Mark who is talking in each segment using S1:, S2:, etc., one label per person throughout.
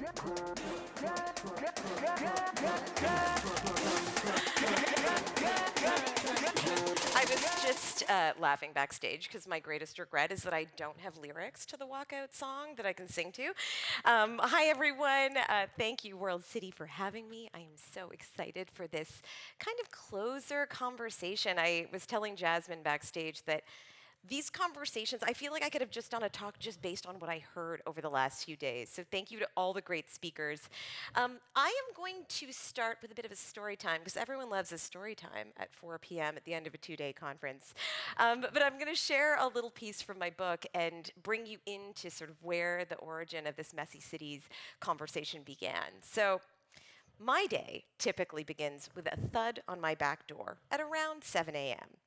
S1: I was just laughing backstage because my greatest regret is that I don't have lyrics to the walkout song that I can sing to. Hi, everyone. Thank you, World City, for having me. I am so excited for this kind of closer conversation. I was telling Jasmine backstage that these conversations, I feel like I could have just done a talk just based on what I heard over the last few days. So thank you to all the great speakers. I am going to start with a bit of a story time because everyone loves a story time at 4 p.m. at the end of a two-day conference. But I'm going to share a little piece from my book and bring you into sort of where the origin of this Messy Cities conversation began. So my day typically begins with a thud on my back door at around 7 a.m.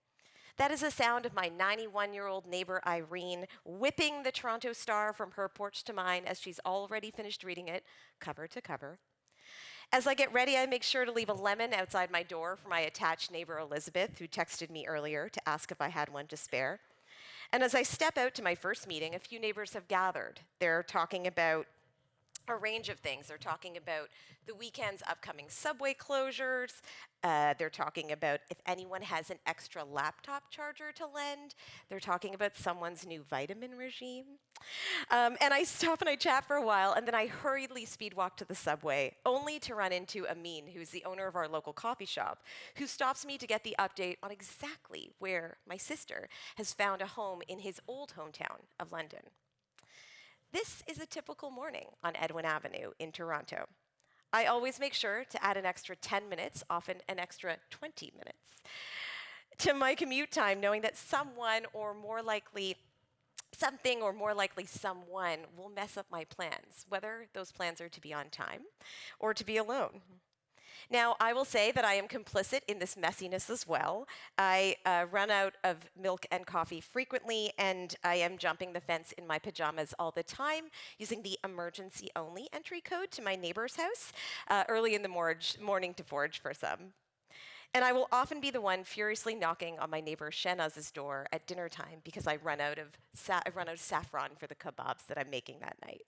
S1: That is the sound of my 91-year-old neighbor, Irene, whipping the Toronto Star from her porch to mine as she's already finished reading it, cover to cover. As I get ready, I make sure to leave a lemon outside my door for my attached neighbor, Elizabeth, who texted me earlier to ask if I had one to spare. And as I step out to my first meeting, a few neighbors have gathered. They're talking about a range of things. They're talking about the weekend's upcoming subway closures. They're talking about if anyone has an extra laptop charger to lend. They're talking about someone's new vitamin regime. And I stop and I chat for a while, and then I hurriedly speed walk to the subway, only to run into Amin, who's the owner of our local coffee shop, who stops me to get the update on exactly where my sister has found a home in his old hometown of London. This is a typical morning on Edwin Avenue in Toronto. I always make sure to add an extra 10 minutes, often an extra 20 minutes, to my commute time, knowing that someone or more likely something or more likely someone will mess up my plans, whether those plans are to be on time or to be alone. Now, I will say that I am complicit in this messiness as well. I run out of milk and coffee frequently, and I am jumping the fence in my pajamas all the time, using the emergency-only entry code to my neighbor's house early in the morning to forage for some. And I will often be the one furiously knocking on my neighbor Shanaz's door at dinner time because I run out of saffron for the kebabs that I'm making that night.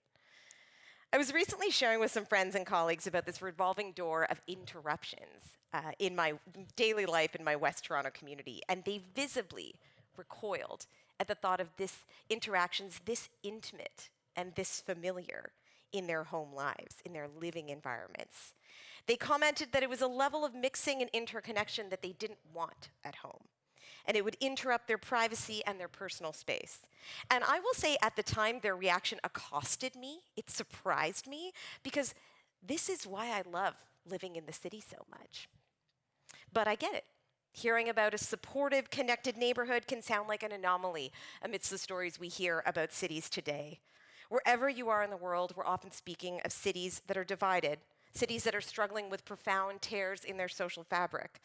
S1: I was recently sharing with some friends and colleagues about this revolving door of interruptions in my daily life in my West Toronto community, and they visibly recoiled at the thought of this interactions this intimate and this familiar in their home lives, in their living environments. They commented that it was a level of mixing and interconnection that they didn't want at home, and it would interrupt their privacy and their personal space. And I will say at the time, their reaction accosted me. It surprised me, because this is why I love living in the city so much. But I get it. Hearing about a supportive, connected neighborhood can sound like an anomaly amidst the stories we hear about cities today. Wherever you are in the world, we're often speaking of cities that are divided, cities that are struggling with profound tears in their social fabric,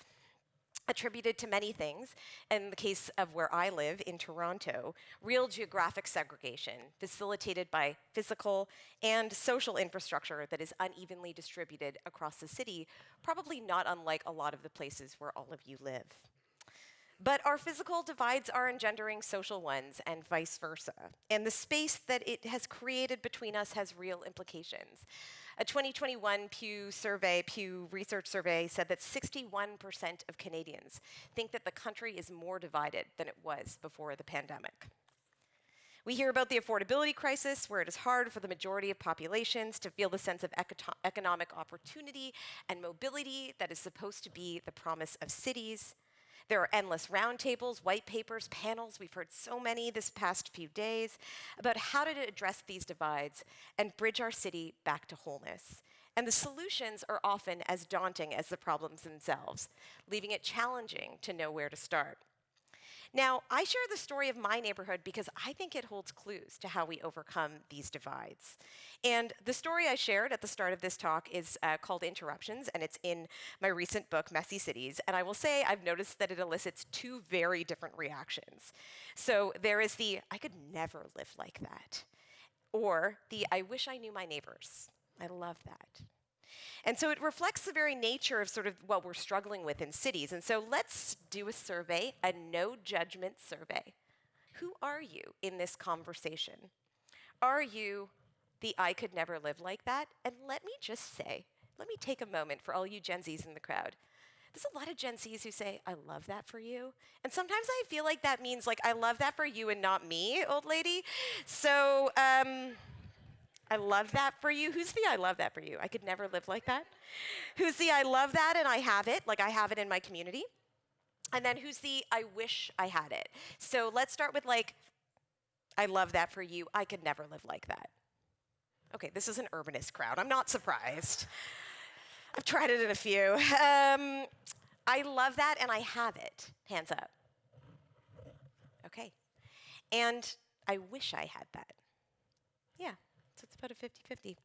S1: attributed to many things. In the case of where I live in Toronto, real geographic segregation facilitated by physical and social infrastructure that is unevenly distributed across the city, probably not unlike a lot of the places where all of you live. But our physical divides are engendering social ones and vice versa. And the space that it has created between us has real implications. A 2021 Pew Research survey said that 61% of Canadians think that the country is more divided than it was before the pandemic. We hear about the affordability crisis, where it is hard for the majority of populations to feel the sense of economic opportunity and mobility that is supposed to be the promise of cities. There are endless roundtables, white papers, panels, we've heard so many this past few days, about how to address these divides and bridge our city back to wholeness. And the solutions are often as daunting as the problems themselves, leaving it challenging to know where to start. Now, I share the story of my neighborhood because I think it holds clues to how we overcome these divides. And the story I shared at the start of this talk is called Interruptions, and it's in my recent book, Messy Cities. And I will say I've noticed that it elicits two very different reactions. So there is the, I could never live like that, or the, I wish I knew my neighbors. I love that. And so it reflects the very nature of sort of what we're struggling with in cities. And so let's do a survey, a no judgment survey. Who are you in this conversation? Are you the I could never live like that. And let me just say, let me take a moment for all you Gen Zs in the crowd. There's a lot of Gen Zs who say, I love that for you. And sometimes I feel like that means like, I love that for you and not me, old lady. So I love that for you. Who's the I love that for you? I could never live like that. Who's the I love that and I have it, like I have it in my community? And then who's the I wish I had it? So let's start with like, I love that for you. I could never live like that. Okay, this is an urbanist crowd. I'm not surprised. I've tried it in a few. I love that and I have it. Hands up. Okay. And I wish I had that. Yeah, so it's about a 50-50.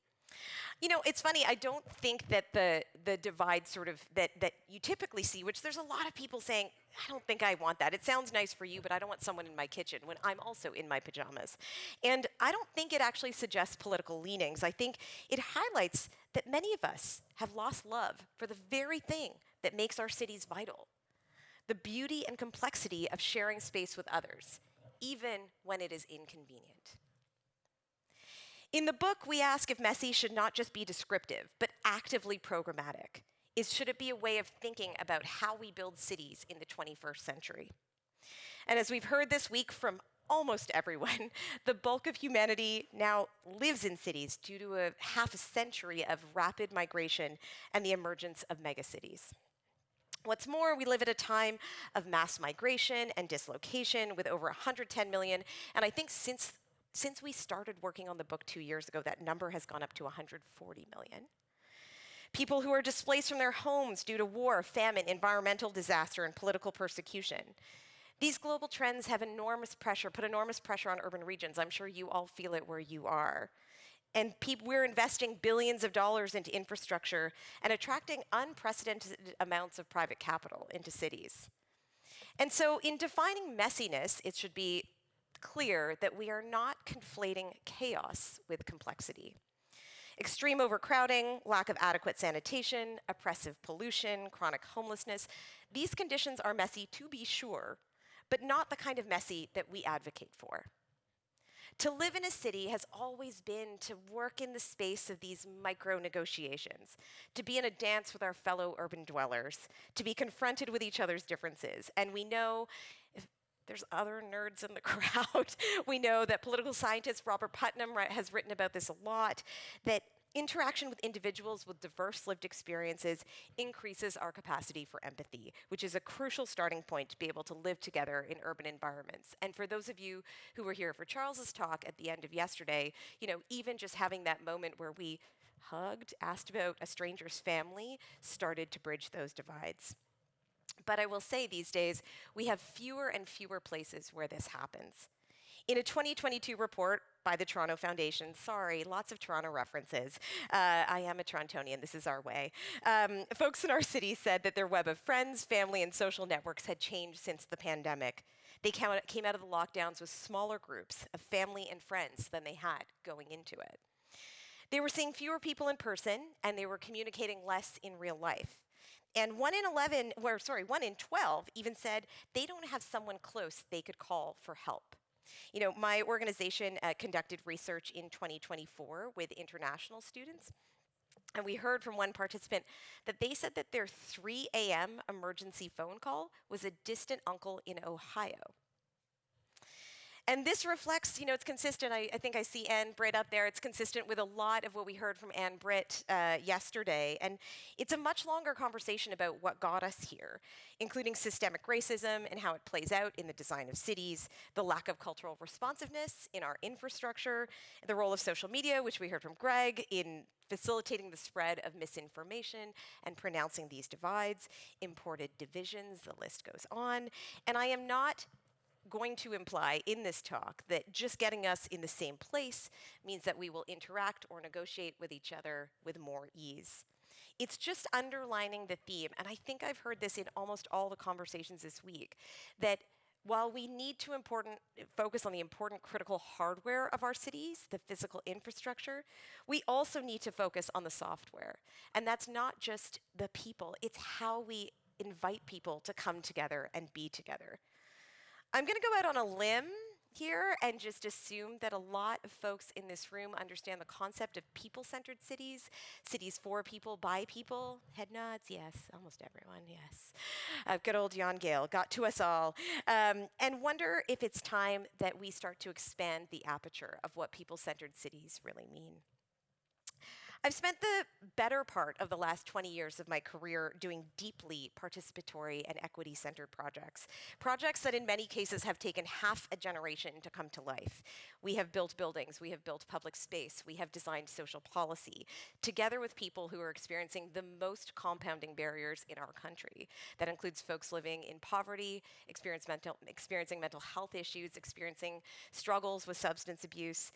S1: You know, it's funny, I don't think that the divide sort of that you typically see, which there's a lot of people saying, I don't think I want that. It sounds nice for you, but I don't want someone in my kitchen when I'm also in my pajamas. And I don't think it actually suggests political leanings. I think it highlights that many of us have lost love for the very thing that makes our cities vital. The beauty and complexity of sharing space with others, even when it is inconvenient. In the book, we ask if messy should not just be descriptive, but actively programmatic. Should it be a way of thinking about how we build cities in the 21st century? And as we've heard this week from almost everyone, the bulk of humanity now lives in cities due to a half a century of rapid migration and the emergence of megacities. What's more, we live at a time of mass migration and dislocation with over 110 million, and I think since we started working on the book 2 years ago, that number has gone up to 140 million. People who are displaced from their homes due to war, famine, environmental disaster, and political persecution. These global trends have put enormous pressure on urban regions. I'm sure you all feel it where you are. And we're investing billions of dollars into infrastructure and attracting unprecedented amounts of private capital into cities. And so in defining messiness, it should be clear that we are not conflating chaos with complexity. Extreme overcrowding, lack of adequate sanitation, oppressive pollution, chronic homelessness, these conditions are messy to be sure, but not the kind of messy that we advocate for. To live in a city has always been to work in the space of these micro-negotiations, to be in a dance with our fellow urban dwellers, to be confronted with each other's differences. And we know, if there's other nerds in the crowd, we know that political scientist Robert Putnam has written about this a lot, that interaction with individuals with diverse lived experiences increases our capacity for empathy, which is a crucial starting point to be able to live together in urban environments. And for those of you who were here for Charles's talk at the end of yesterday, you know, even just having that moment where we hugged, asked about a stranger's family, started to bridge those divides. But I will say these days, we have fewer and fewer places where this happens. In a 2022 report by the Toronto Foundation, sorry, lots of Toronto references. I am a Torontonian, this is our way. Folks in our city said that their web of friends, family, and social networks had changed since the pandemic. They came out of the lockdowns with smaller groups of family and friends than they had going into it. They were seeing fewer people in person, and they were communicating less in real life. And 1 in 12 even said they don't have someone close they could call for help. You know, my organization conducted research in 2024 with international students, and we heard from one participant that they said that their 3 a.m. emergency phone call was a distant uncle in Ohio. And this reflects, you know, it's consistent. I think I see Anne Britt up there. It's consistent with a lot of what we heard from Anne Britt yesterday. And it's a much longer conversation about what got us here, including systemic racism and how it plays out in the design of cities, the lack of cultural responsiveness in our infrastructure, the role of social media, which we heard from Greg, in facilitating the spread of misinformation and pronouncing these divides, imported divisions, the list goes on. And I am not going to imply in this talk that just getting us in the same place means that we will interact or negotiate with each other with more ease. It's just underlining the theme, and I think I've heard this in almost all the conversations this week, that while we need to focus on the important critical hardware of our cities, the physical infrastructure, we also need to focus on the software. And that's not just the people, it's how we invite people to come together and be together. I'm going to go out on a limb here and just assume that a lot of folks in this room understand the concept of people-centered cities, cities for people, by people. Head nods, yes, almost everyone, yes. Good old Jan Gale got to us all. And wonder if it's time that we start to expand the aperture of what people-centered cities really mean. I've spent the better part of the last 20 years of my career doing deeply participatory and equity-centered projects. Projects that in many cases have taken half a generation to come to life. We have built buildings, we have built public space, we have designed social policy, together with people who are experiencing the most compounding barriers in our country. That includes folks living in poverty, experiencing mental health issues, experiencing struggles with substance abuse,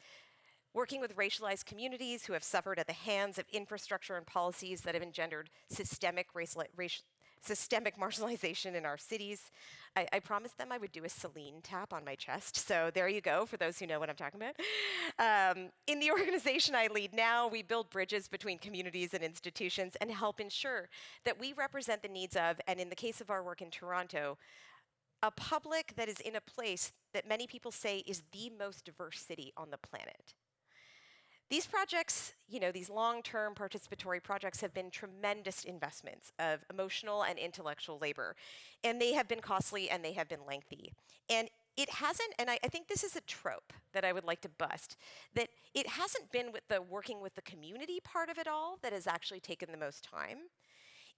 S1: working with racialized communities who have suffered at the hands of infrastructure and policies that have engendered systemic marginalization in our cities. I promised them I would do a Celine tap on my chest, so there you go, for those who know what I'm talking about. In the organization I lead now, we build bridges between communities and institutions and help ensure that we represent the needs of, and in the case of our work in Toronto, a public that is in a place that many people say is the most diverse city on the planet. These projects, these long-term participatory projects have been tremendous investments of emotional and intellectual labor, and they have been costly and they have been lengthy. And it hasn't, and I think this is a trope that I would like to bust, that it hasn't been with the working with the community part of it all that has actually taken the most time.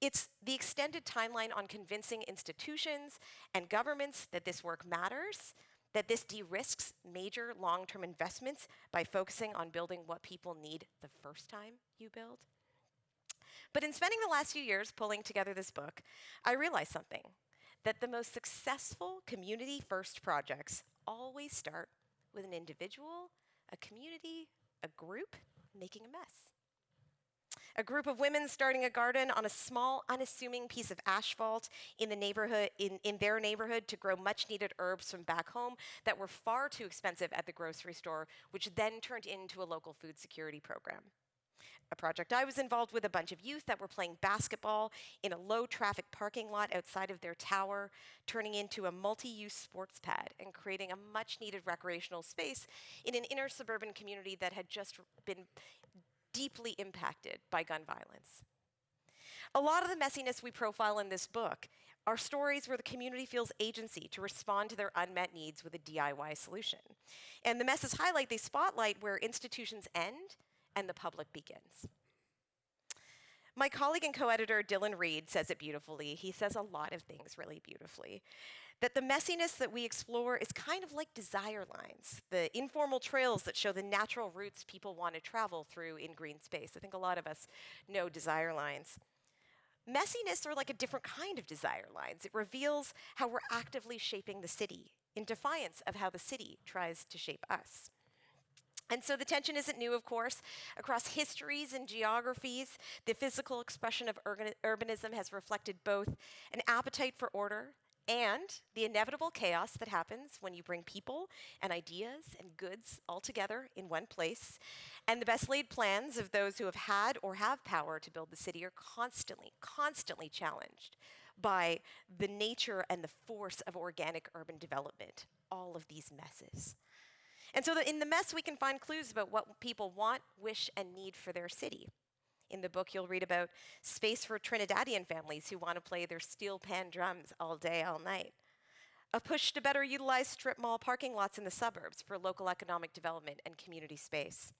S1: It's the extended timeline on convincing institutions and governments that this work matters, that this de-risks major long-term investments by focusing on building what people need the first time you build. But in spending the last few years pulling together this book, I realized something, that the most successful community-first projects always start with an individual, a community, a group making a mess. A group of women starting a garden on a small, unassuming piece of asphalt in the neighborhood, in their neighborhood, to grow much-needed herbs from back home that were far too expensive at the grocery store, which then turned into a local food security program. A project I was involved with, a bunch of youth that were playing basketball in a low-traffic parking lot outside of their tower, turning into a multi-use sports pad and creating a much-needed recreational space in an inner suburban community that had just been deeply impacted by gun violence. A lot of the messiness we profile in this book are stories where the community feels agency to respond to their unmet needs with a DIY solution. And the messes highlight, they spotlight where institutions end and the public begins. My colleague and co-editor Dylan Reed says it beautifully. He says a lot of things really beautifully. That the messiness that we explore is kind of like desire lines, the informal trails that show the natural routes people want to travel through in green space. I think a lot of us know desire lines. Messiness are like a different kind of desire lines. It reveals how we're actively shaping the city in defiance of how the city tries to shape us. And so the tension isn't new, of course. Across histories and geographies, the physical expression of urbanism has reflected both an appetite for order and the inevitable chaos that happens when you bring people and ideas and goods all together in one place. And the best laid plans of those who have had or have power to build the city are constantly challenged by the nature and the force of organic urban development, all of these messes. And so in the mess, we can find clues about what people want, wish, and need for their city. In the book, you'll read about space for Trinidadian families who want to play their steel pan drums all day, all night. A push to better utilize strip mall parking lots in the suburbs for local economic development and community space.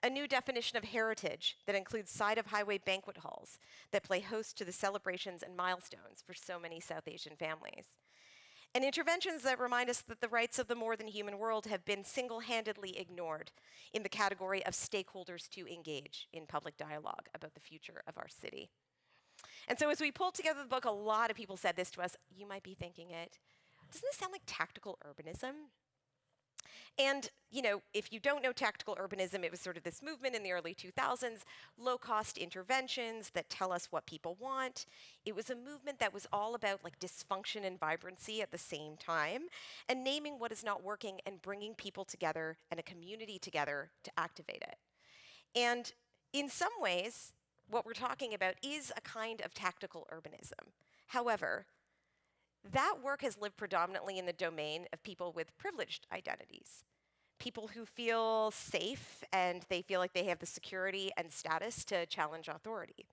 S1: A new definition of heritage that includes side-of-highway banquet halls that play host to the celebrations and milestones for so many South Asian families. And interventions that remind us that the rights of the more than human world have been single-handedly ignored in the category of stakeholders to engage in public dialogue about the future of our city. And so as we pulled together the book, a lot of people said this to us. You might be thinking it, doesn't this sound like tactical urbanism? And, if you don't know tactical urbanism, it was sort of this movement in the early 2000s, low-cost interventions that tell us what people want. It was a movement that was all about dysfunction and vibrancy at the same time, and naming what is not working and bringing people together and a community together to activate it. And in some ways, what we're talking about is a kind of tactical urbanism. However, That work has lived predominantly in the domain of people with privileged identities, people who feel safe and they feel like they have the security and status to challenge authority.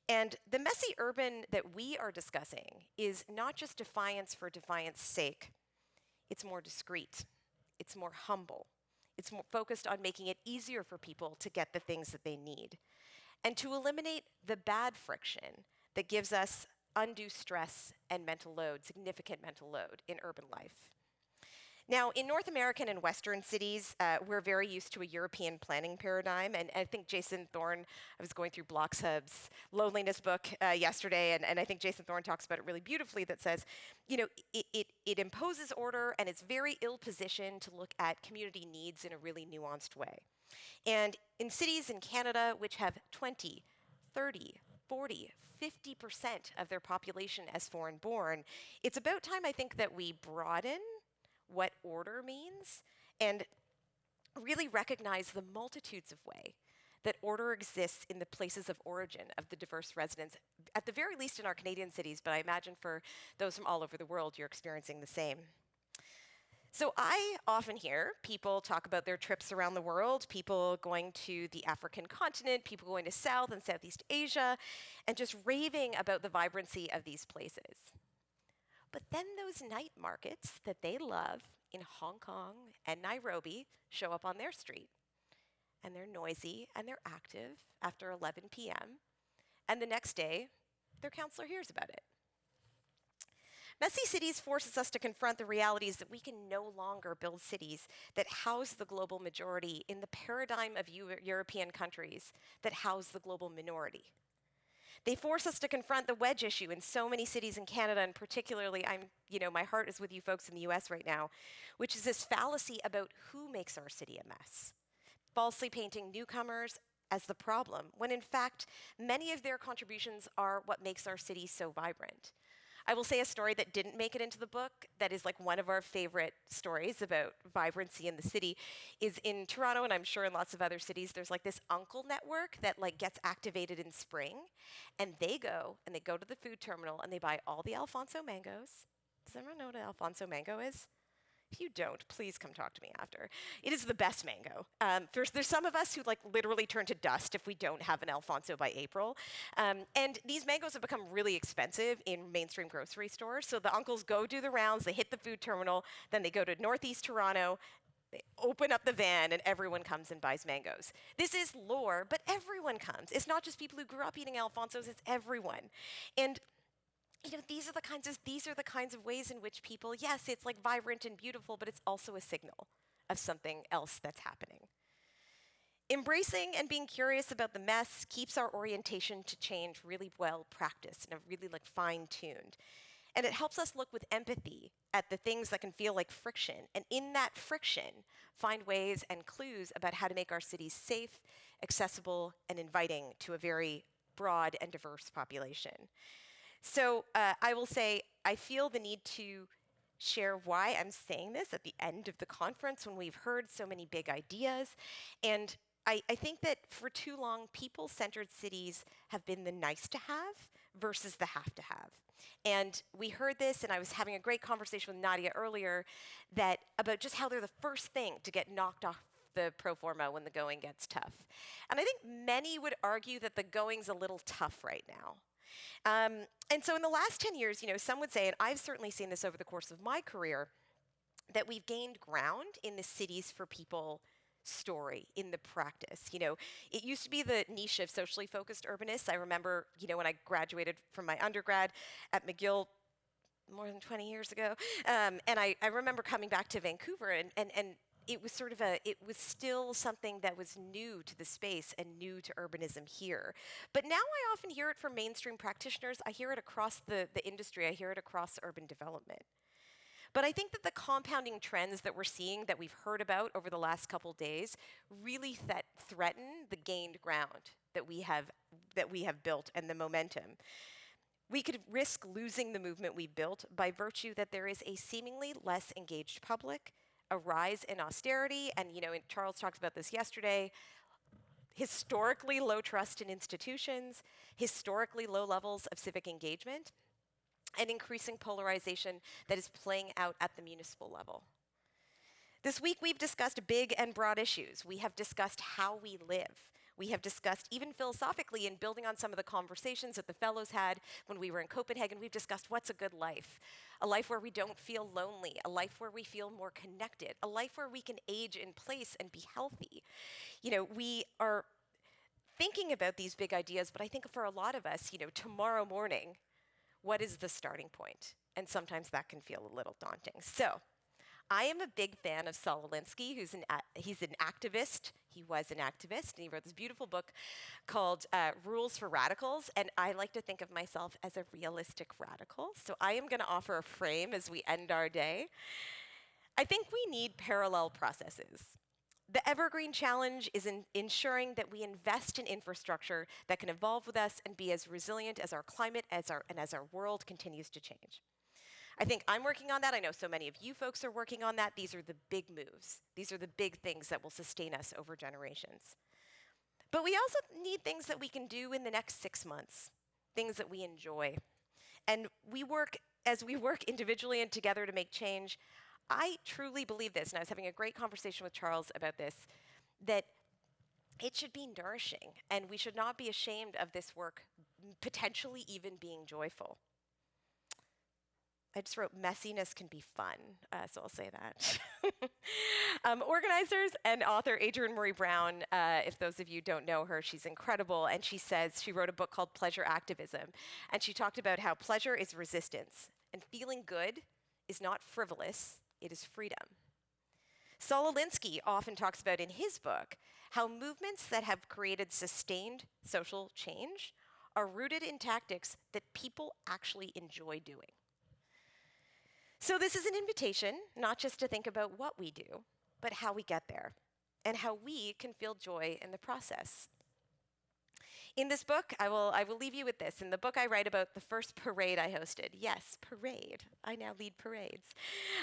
S1: And the messy urban that we are discussing is not just defiance for defiance sake. It's more discreet. It's more humble. It's more focused on making it easier for people to get the things that they need and to eliminate the bad friction that gives us undue stress and mental load, significant mental load in urban life. Now, in North American and Western cities, we're very used to a European planning paradigm. And I think Jason Thorne, I was going through Blocks Hub's loneliness book yesterday, and I think Jason Thorne talks about it really beautifully that says, you know, it imposes order and it's very ill-positioned to look at community needs in a really nuanced way. And in cities in Canada, which have 20, 30, 40, 50% of their population as foreign born, it's about time, I think, that we broaden what order means and really recognize the multitudes of ways that order exists in the places of origin of the diverse residents, at the very least in our Canadian cities, but I imagine for those from all over the world, you're experiencing the same. So I often hear people talk about their trips around the world, people going to the African continent, people going to South and Southeast Asia, and just raving about the vibrancy of these places. But then those night markets that they love in Hong Kong and Nairobi show up on their street. And they're noisy and they're active after 11 p.m. And the next day, their counselor hears about it. Messy cities forces us to confront the realities that we can no longer build cities that house the global majority in the paradigm of European countries that house the global minority. They force us to confront the wedge issue in so many cities in Canada, and particularly, my heart is with you folks in the US right now, which is this fallacy about who makes our city a mess, falsely painting newcomers as the problem, when in fact, many of their contributions are what makes our city so vibrant. I will say a story that didn't make it into the book that is like one of our favorite stories about vibrancy in the city is in Toronto, and I'm sure in lots of other cities, there's like this uncle network that like gets activated in spring, and they go to the food terminal and they buy all the Alfonso mangoes. Does everyone know what an Alfonso mango is? If you don't, please come talk to me after. It is the best mango. There's some of us who like literally turn to dust if we don't have an Alfonso by April. And these mangoes have become really expensive in mainstream grocery stores. So the uncles go do the rounds, they hit the food terminal, then they go to Northeast Toronto, they open up the van and everyone comes and buys mangoes. This is lore, but everyone comes. It's not just people who grew up eating Alfonsos, it's everyone. And these are the kinds of ways in which people, yes, it's like vibrant and beautiful, but it's also a signal of something else that's happening. Embracing and being curious about the mess keeps our orientation to change really well practiced and really like fine-tuned. And it helps us look with empathy at the things that can feel like friction. And in that friction, find ways and clues about how to make our cities safe, accessible, and inviting to a very broad and diverse population. So I will say, I feel the need to share why I'm saying this at the end of the conference when we've heard so many big ideas. And I think that for too long, people-centered cities have been the nice to have versus the have to have. And we heard this, and I was having a great conversation with Nadia earlier about just how they're the first thing to get knocked off the pro forma when the going gets tough. And I think many would argue that the going's a little tough right now. And so in the last 10 years, some would say, and I've certainly seen this over the course of my career, that we've gained ground in the cities for people story, in the practice. It used to be the niche of socially focused urbanists. I remember, when I graduated from my undergrad at McGill more than 20 years ago, and I remember coming back to Vancouver and it was it was still something that was new to the space and new to urbanism here. But now I often hear it from mainstream practitioners. I hear it across the industry. I hear it across urban development. But I think that the compounding trends that we're seeing, that we've heard about over the last couple days, really threaten the gained ground that we have built and the momentum. We could risk losing the movement we've built by virtue that there is a seemingly less engaged public, a rise in austerity, and Charles talked about this yesterday, historically low trust in institutions, historically low levels of civic engagement. and increasing polarization that is playing out at the municipal level. This week, we've discussed big and broad issues. We have discussed how we live. We have discussed, even philosophically, and building on some of the conversations that the fellows had when we were in Copenhagen, we've discussed what's a good life. A life where we don't feel lonely, a life where we feel more connected, a life where we can age in place and be healthy. We are thinking about these big ideas, but I think for a lot of us, tomorrow morning, what is the starting point? And sometimes that can feel a little daunting. So, I am a big fan of Saul Alinsky, he's an activist. He was an activist, and he wrote this beautiful book called Rules for Radicals, and I like to think of myself as a realistic radical. So I am going to offer a frame as we end our day. I think we need parallel processes. The evergreen challenge is in ensuring that we invest in infrastructure that can evolve with us and be as resilient as our climate as our world continues to change. I think I'm working on that. I know so many of you folks are working on that. These are the big moves. These are the big things that will sustain us over generations. But we also need things that we can do in the next 6 months, things that we enjoy. And as we work individually and together to make change, I truly believe this, and I was having a great conversation with Charles about this, that it should be nourishing, and we should not be ashamed of this work potentially even being joyful. I just wrote, messiness can be fun, so I'll say that. Organizers and author Adrienne Maree Brown, if those of you don't know her, she's incredible, and she wrote a book called Pleasure Activism, and she talked about how pleasure is resistance, and feeling good is not frivolous, it is freedom. Saul Alinsky often talks about in his book how movements that have created sustained social change are rooted in tactics that people actually enjoy doing. So this is an invitation, not just to think about what we do, but how we get there, and how we can feel joy in the process. In this book, I will leave you with this. In the book, I write about the first parade I hosted. Yes, parade. I now lead parades.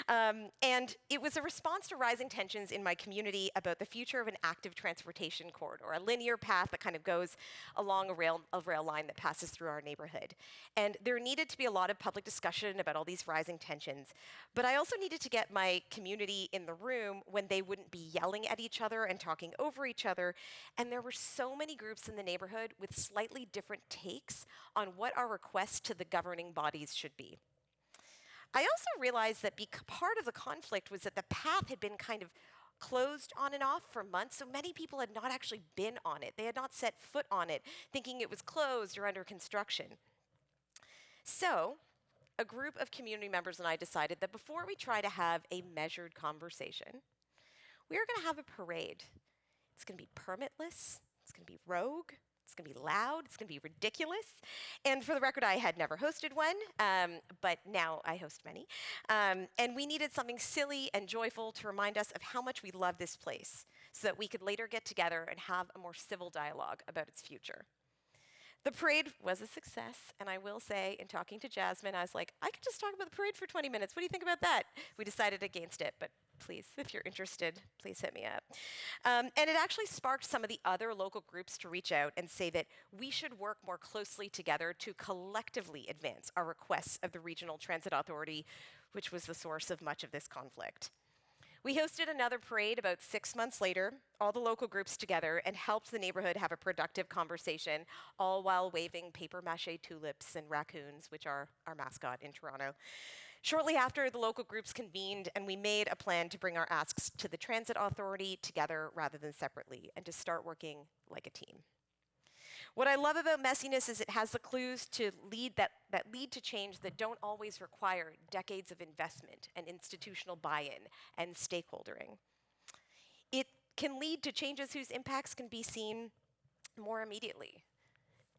S1: And it was a response to rising tensions in my community about the future of an active transportation corridor, a linear path that kind of goes along a rail line that passes through our neighborhood. And there needed to be a lot of public discussion about all these rising tensions. But I also needed to get my community in the room when they wouldn't be yelling at each other and talking over each other. And there were so many groups in the neighborhood with slightly different takes on what our requests to the governing bodies should be. I also realized that part of the conflict was that the path had been kind of closed on and off for months, so many people had not actually been on it. They had not set foot on it, thinking it was closed or under construction. So, a group of community members and I decided that before we try to have a measured conversation, we are going to have a parade. It's going to be permitless, it's going to be rogue, it's going to be loud, it's going to be ridiculous. And for the record, I had never hosted one, but now I host many. And we needed something silly and joyful to remind us of how much we love this place, so that we could later get together and have a more civil dialogue about its future. The parade was a success, and I will say, in talking to Jasmine, I was like, I could just talk about the parade for 20 minutes. What do you think about that? We decided against it, but please, if you're interested, please hit me up. And it actually sparked some of the other local groups to reach out and say that we should work more closely together to collectively advance our requests of the Regional Transit Authority, which was the source of much of this conflict. We hosted another parade about 6 months later, all the local groups together, and helped the neighborhood have a productive conversation, all while waving papier-mâché tulips and raccoons, which are our mascot in Toronto. Shortly after, the local groups convened, and we made a plan to bring our asks to the Transit Authority together rather than separately, and to start working like a team. What I love about messiness is it has the clues that lead to change that don't always require decades of investment and institutional buy-in and stakeholdering. It can lead to changes whose impacts can be seen more immediately.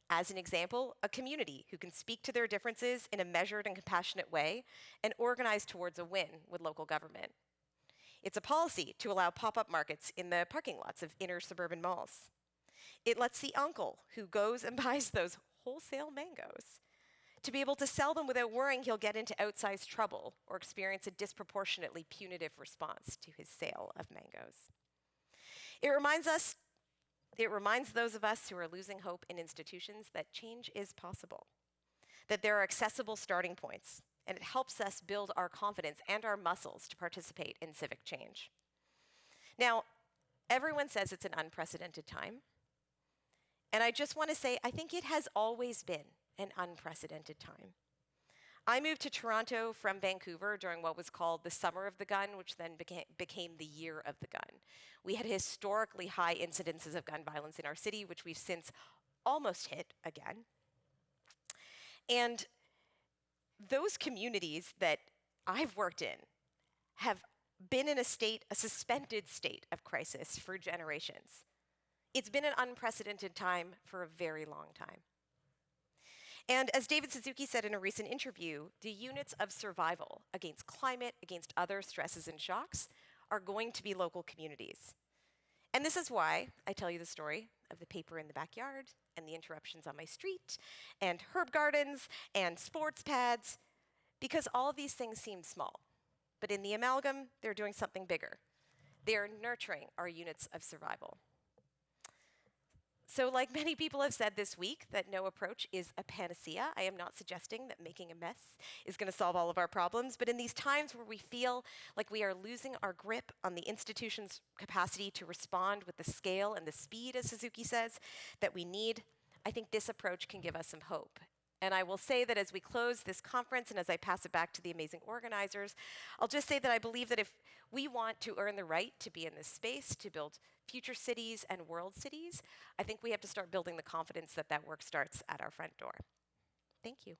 S1: As an example, a community who can speak to their differences in a measured and compassionate way and organize towards a win with local government. It's a policy to allow pop-up markets in the parking lots of inner suburban malls. It lets the uncle who goes and buys those wholesale mangoes to be able to sell them without worrying he'll get into outsized trouble or experience a disproportionately punitive response to his sale of mangoes. It reminds those of us who are losing hope in institutions that change is possible, that there are accessible starting points, and it helps us build our confidence and our muscles to participate in civic change. Now, everyone says it's an unprecedented time, and I just want to say I think it has always been an unprecedented time. I moved to Toronto from Vancouver during what was called the Summer of the Gun, which then became the Year of the Gun. We had historically high incidences of gun violence in our city, which we've since almost hit again. And those communities that I've worked in have been in a suspended state of crisis for generations. It's been an unprecedented time for a very long time. And as David Suzuki said in a recent interview, the units of survival against climate, against other stresses and shocks, are going to be local communities. And this is why I tell you the story of the paper in the backyard, and the interruptions on my street, and herb gardens, and sports pads, because all of these things seem small. But in the amalgam, they're doing something bigger. They're nurturing our units of survival. So like many people have said this week, that no approach is a panacea. I am not suggesting that making a mess is going to solve all of our problems, but in these times where we feel like we are losing our grip on the institution's capacity to respond with the scale and the speed, as Suzuki says, that we need, I think this approach can give us some hope. And I will say that as we close this conference and as I pass it back to the amazing organizers, I'll just say that I believe that if we want to earn the right to be in this space, to build future cities and world cities, I think we have to start building the confidence that that work starts at our front door. Thank you.